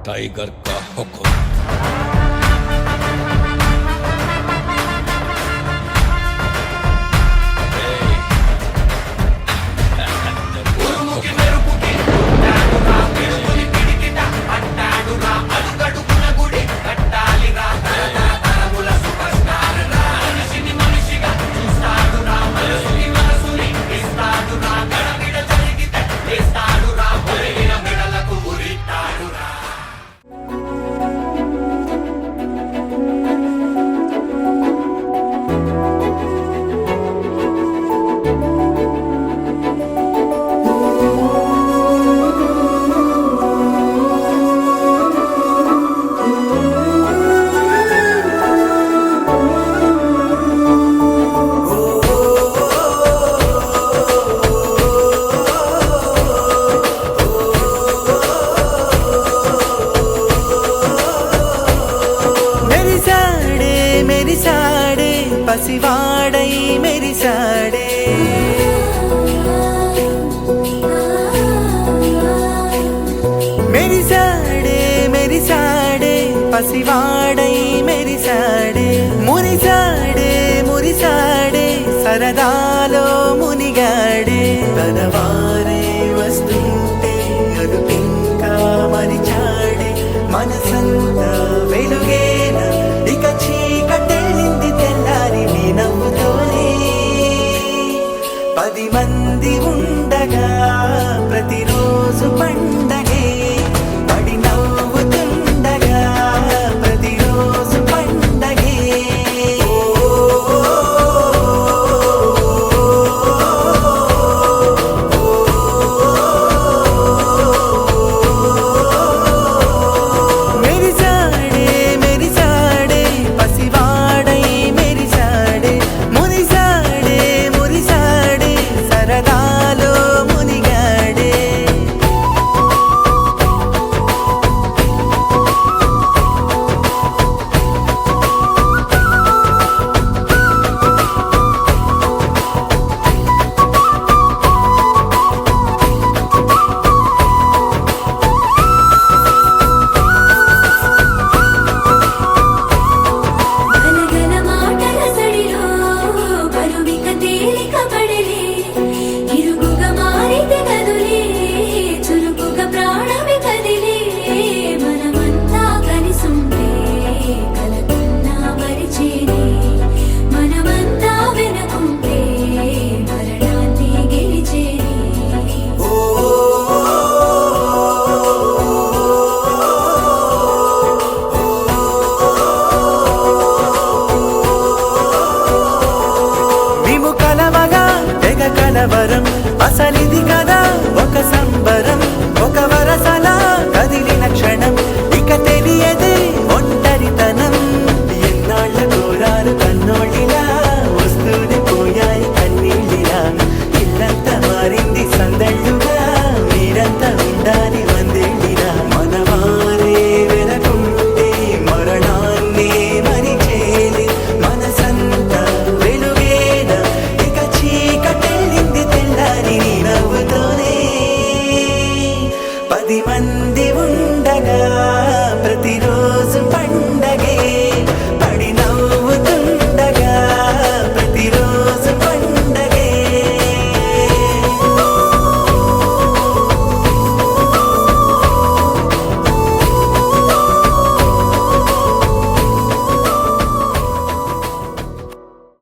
Tiger का हुक्म। పసివాడై మెరిసాడే మెరిసాడే మెరిసాడే పసివాడై మెరిసాడే మురిసాడే మురిసాడే సరదాలో మునిగాడే తనవారే వస్తుంటే అదుపింకా మరిచాడే మనసంతా వెలుగేనా ఇక చీకటెళ్ళింది తెల్లారి నీ నవ్వుతోనే 10 మంది ఉండగా ప్రతిరోజు పండగే పడి నవ్వుతుండగా ప్రతిరోజు పండగే మెరిసాడే మెరిసాడే పసివాడై మెరిసాడే మురిసాడే మురిసాడే సరదాలో మునిగాడే గనగన మాటల సడిలో బరువిక తేలిక పడలే ఇరుగుగా మారితే కదులే చురుకుగా ప్రాణమి కదిలే మనమంతా కలిసుంటే కలకున్నా మరిచేనే మనమంతా వెనకుంటే మరణాన్ని గెలిచేనే మేము కలవగా తెగ కలవరం అసలిది కదా ఒక సంబరం ఒక వరసలా కదిలిన క్షణం ఇక తెలియదే ఒంటరితనం ఎన్నాళ్ళ కోరారు కన్నోళ్ళిలా వస్తూనే పోయాయి కన్నీళ్ళిలా ఇల్లంతా మారింది సందళ్ళుగా మీరంతా ఉండాలి వందేళ్ళిలా మనవారే వెనకుంటే మరణాన్ని మరిచేలి మనసంతా వెలుగేన ఇక చీకటెళ్ళింది తెల్లారి నీ నవ్వుతోనే 10 మంది ఉండగా